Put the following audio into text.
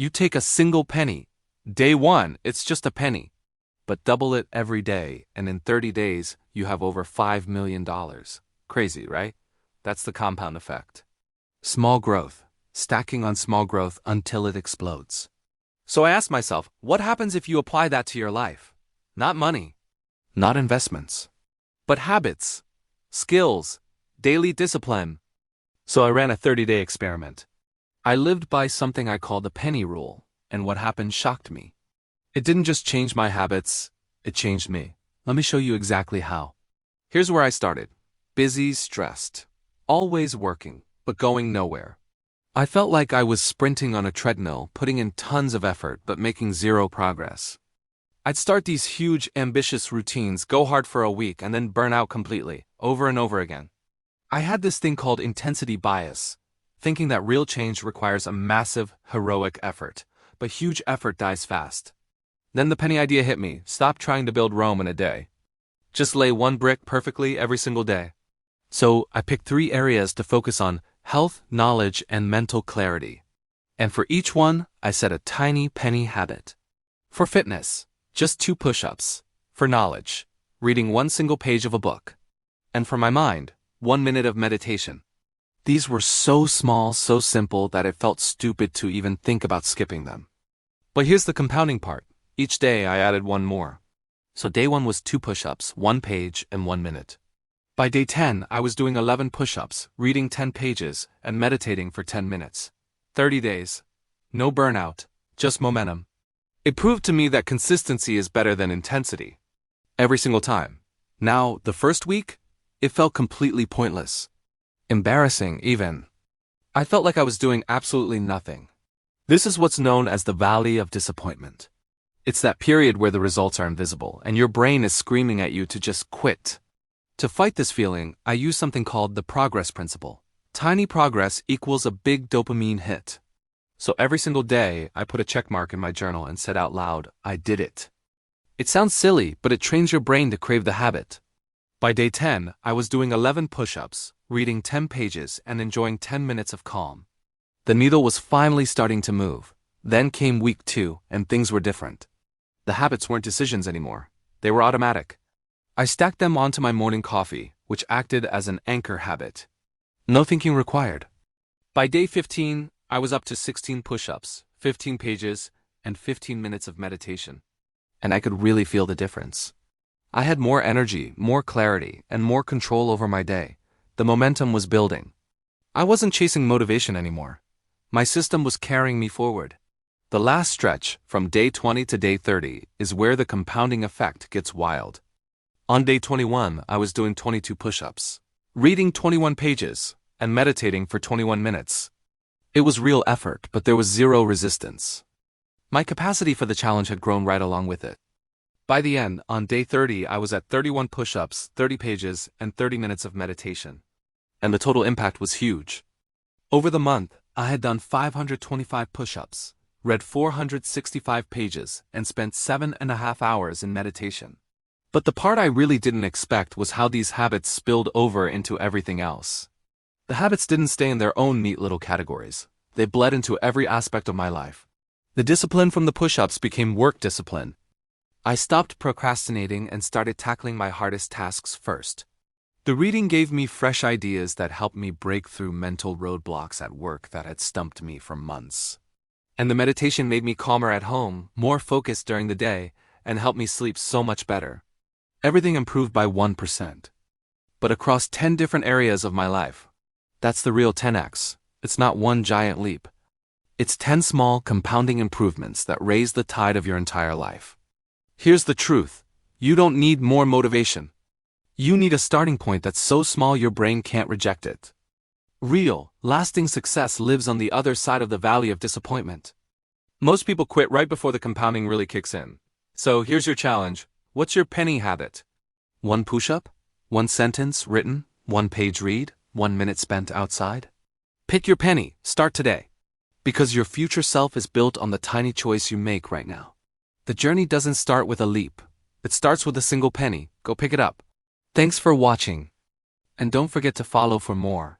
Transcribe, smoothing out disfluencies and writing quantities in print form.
You take a single penny. Day 1, it's just a penny. But double it every day, and in 30 days, you have over $5 million. Crazy, right? That's the compound effect. Small growth, stacking on small growth until it explodes. So I asked myself, what happens if you apply that to your life? Not money, not investments, but habits, skills, daily discipline. So I ran a 30-day experiment. I lived by something I call the penny rule, and what happened shocked me. It didn't just change my habits, it changed me. Let me show you exactly how. Here's where I started. Busy, stressed, always working, but going nowhere. I felt like I was sprinting on a treadmill, putting in tons of effort, but making zero progress. I'd start these huge, ambitious routines, go hard for a week, and then burn out completely, over and over again. I had this thing called intensity bias, thinking that real change requires a massive, heroic effort, but huge effort dies fast. Then the penny idea hit me. Stop trying to build Rome in a day. Just lay one brick perfectly every single day. So I picked 3 areas to focus on: health, knowledge, and mental clarity. And for each one, I set a tiny penny habit. For fitness, just 2 push-ups. For knowledge, reading 1 single page of a book. And for my mind, 1 minute of meditation. These were so small, so simple that it felt stupid to even think about skipping them. But here's the compounding part. Each day I added 1 more. So day 1 was 2 push-ups, 1 page, and 1 minute. By day 10, I was doing 11 push-ups, reading 10 pages, and meditating for 10 minutes. 30 days. No burnout, just momentum. It proved to me that consistency is better than intensity. Every single time. Now, the first week, it felt completely pointless. Embarrassing, even. I felt like I was doing absolutely nothing. This is what's known as the valley of disappointment. It's that period where the results are invisible, and your brain is screaming at you to just quit. To fight this feeling, I use something called the progress principle. Tiny progress equals a big dopamine hit. So every single day, I put a check mark in my journal and said out loud, I did it. It sounds silly, but it trains your brain to crave the habit. By day 10, I was doing 11 push-ups, reading 10 pages, and enjoying 10 minutes of calm. The needle was finally starting to move. Then came week 2, and things were different. The habits weren't decisions anymore. They were automatic. I stacked them onto my morning coffee, which acted as an anchor habit. No thinking required. By day 15, I was up to 16 push-ups, 15 pages, and 15 minutes of meditation. And I could really feel the difference. I had more energy, more clarity, and more control over my day. The momentum was building. I wasn't chasing motivation anymore. My system was carrying me forward. The last stretch, from day 20 to day 30, is where the compounding effect gets wild. On day 21, I was doing 22 push-ups, reading 21 pages, and meditating for 21 minutes. It was real effort, but there was zero resistance. My capacity for the challenge had grown right along with it. By the end, on day 30, I was at 31 push-ups, 30 pages, and 30 minutes of meditation. And the total impact was huge. Over the month, I had done 525 push-ups, read 465 pages, and spent 7.5 hours in meditation. But the part I really didn't expect was how these habits spilled over into everything else. The habits didn't stay in their own neat little categories. They bled into every aspect of my life. The discipline from the push-ups became work discipline. I stopped procrastinating and started tackling my hardest tasks first. The reading gave me fresh ideas that helped me break through mental roadblocks at work that had stumped me for months. And the meditation made me calmer at home, more focused during the day, and helped me sleep so much better. Everything improved by 1%. But across 10 different areas of my life. That's the real 10x. It's not one giant leap. It's 10 small, compounding improvements that raise the tide of your entire life. Here's the truth. You don't need more motivation. You need a starting point that's so small your brain can't reject it. Real, lasting success lives on the other side of the valley of disappointment. Most people quit right before the compounding really kicks in. So here's your challenge. What's your penny habit? 1 push-up? 1 sentence written? 1 page read? 1 minute spent outside? Pick your penny. Start today. Because your future self is built on the tiny choice you make right now. The journey doesn't start with a leap. It starts with a single penny. Go pick it up. Thanks for watching. And don't forget to follow for more.